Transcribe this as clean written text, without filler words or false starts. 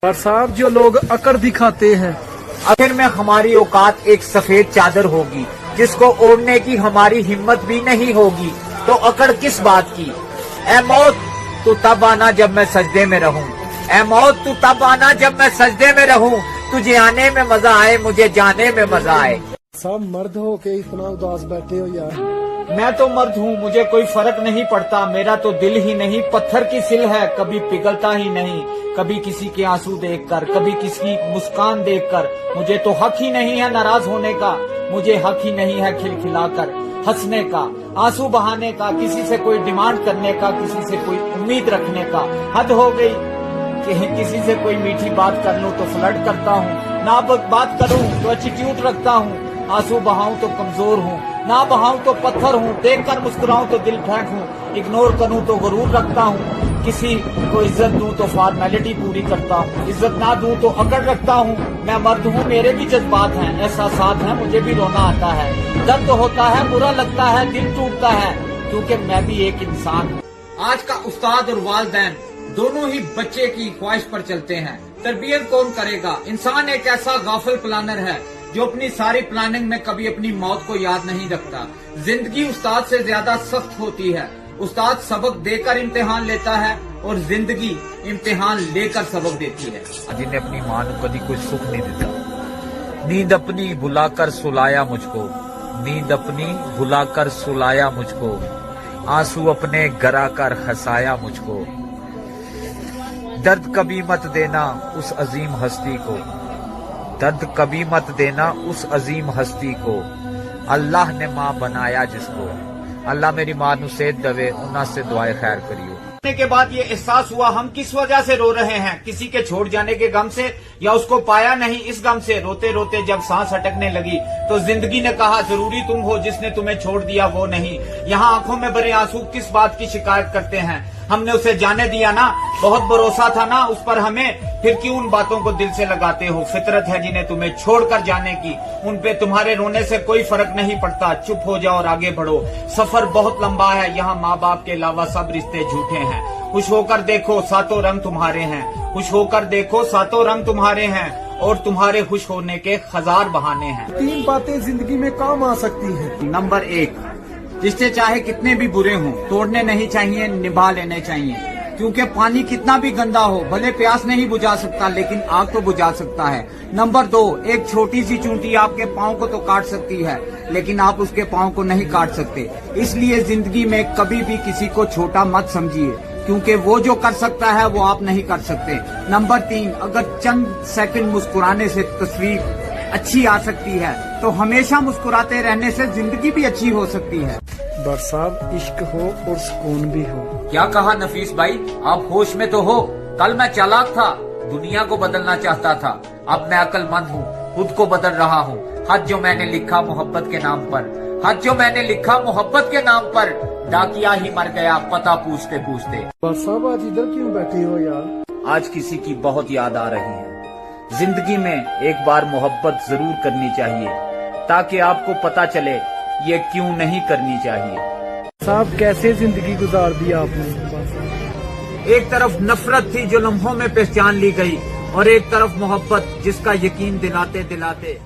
और साहब जो लोग अकड़ दिखाते हैं, आखिर में हमारी औकात एक सफेद चादर होगी जिसको ओढ़ने की हमारी हिम्मत भी नहीं होगी, तो अकड़ किस बात की। ऐ मौत तू तब आना जब मैं सजदे में रहूं, ऐ मौत तू तब आना जब मैं सजदे में रहूं, तुझे आने में मजा आए मुझे जाने में मजा आए। सब मर्द हो के इतना उदास बैठे हो यार। मैं तो मर्द हूँ, मुझे कोई फर्क नहीं पड़ता, मेरा तो दिल ही नहीं पत्थर की सिल है, कभी पिघलता ही नहीं। कभी किसी के आंसू देखकर, कभी किसी की मुस्कान देखकर, मुझे तो हक ही नहीं है नाराज होने का, मुझे हक ही नहीं है खिलखिलाकर हंसने का, आंसू बहाने का, किसी से कोई डिमांड करने का, किसी से कोई उम्मीद रखने का। हद हो गई कि किसी से कोई मीठी बात कर लूं तो फ्लर्ट करता हूँ, ना बात करूँ तो एटीट्यूड रखता हूँ, आंसू बहाऊं तो कमजोर हूँ, ना बहाऊं तो पत्थर हूँ, देख कर मुस्कुराऊं तो दिल फेंक हूँ, इग्नोर करूं तो गुरूर रखता हूँ, किसी को इज्जत दूं तो फॉर्मेलिटी पूरी करता हूँ, इज्जत ना दूं तो अकड़ रखता हूँ। मैं मर्द हूँ, मेरे भी जज्बात हैं, एहसासात हैं, मुझे भी रोना आता है, दर्द होता है, बुरा लगता है, दिल टूटता है, क्योंकि मैं भी एक इंसान हूँ। आज का उस्ताद और वालिदैन दोनों ही बच्चे की ख्वाहिश पर चलते हैं, तरबियत कौन करेगा। इंसान एक ऐसा गाफिल प्लानर है जो अपनी सारी प्लानिंग में कभी अपनी मौत को याद नहीं रखता। जिंदगी उस्ताद से ज्यादा सख्त होती है, उस्ताद सबक देकर इम्तिहान लेता है और जिंदगी इम्तिहान लेकर सबक देती है। जिन्हें अपनी मां को कभी कोई सुख नहीं देता, नींद अपनी बुलाकर सुलाया मुझको, नींद अपनी बुलाकर सुलाया मुझको, आंसू अपने गिरा कर हंसाया मुझको। दर्द कभी मत देना उस अजीम हस्ती को, दर्द कभी मत देना उस अजीम हस्ती को, अल्लाह ने मां बनाया जिसको। अल्लाह मेरी मां नू सेहत दवे, उन्हां से दुआए खैर करियो। के बाद ये एहसास हुआ हम किस वजह से रो रहे हैं, किसी के छोड़ जाने के गम से या उसको पाया नहीं इस गम से। रोते रोते जब सांस अटकने लगी तो जिंदगी ने कहा जरूरी तुम हो, जिसने तुम्हें छोड़ दिया वो नहीं। यहाँ आंखों में भरे आंसू किस बात की शिकायत करते हैं, हमने उसे जाने दिया ना, बहुत भरोसा था ना उस पर हमें, फिर क्यों उन बातों को दिल से लगाते हो। फितरत है जिन्हें तुम्हें छोड़कर जाने की, उन पे तुम्हारे रोने से कोई फर्क नहीं पड़ता, चुप हो जाओ और आगे बढ़ो। सफर बहुत लंबा है, यहाँ माँ बाप के अलावा सब रिश्ते झूठे हैं। खुश होकर देखो सातों रंग तुम्हारे हैं, खुश होकर देखो सातों रंग तुम्हारे हैं, और तुम्हारे खुश होने के हजार बहाने हैं। 3 बातें जिंदगी में काम आ सकती हैं। नंबर 1, रिश्ते चाहे कितने भी बुरे हों तोड़ने नहीं चाहिए, निभा लेने चाहिए, क्योंकि पानी कितना भी गंदा हो भले प्यास नहीं बुझा सकता लेकिन आग तो बुझा सकता है। नंबर 2, एक छोटी सी चूंटी आपके पाँव को तो काट सकती है लेकिन आप उसके पाँव को नहीं काट सकते, इसलिए जिंदगी में कभी भी किसी को छोटा मत समझिए, क्योंकि वो जो कर सकता है वो आप नहीं कर सकते। नंबर 3, अगर चंद सेकंड मुस्कुराने से तस्वीर अच्छी आ सकती है तो हमेशा मुस्कुराते रहने से जिंदगी भी अच्छी हो सकती है। बस साहब इश्क हो और सुकून भी हो। क्या कहा नफीस भाई, आप होश में तो हो। कल मैं चालाक था, दुनिया को बदलना चाहता था, अब मैं अक्लमंद हूँ, खुद को बदल रहा हूँ। हद जो मैंने लिखा मोहब्बत के नाम पर, हद जो मैंने लिखा मोहब्बत के नाम पर, डाकिया ही मर गया पता पूछते पूछते। बस साहब आज इधर क्यों बैठे हो यार। आज किसी की बहुत याद आ रही है। जिंदगी में एक बार मोहब्बत जरूर करनी चाहिए ताकि आपको पता चले ये क्यों नहीं करनी चाहिए। साहब कैसे जिंदगी गुजार दी आपने। एक तरफ नफरत थी जो लम्हों में पहचान ली गई, और एक तरफ मोहब्बत जिसका यकीन दिलाते दिलाते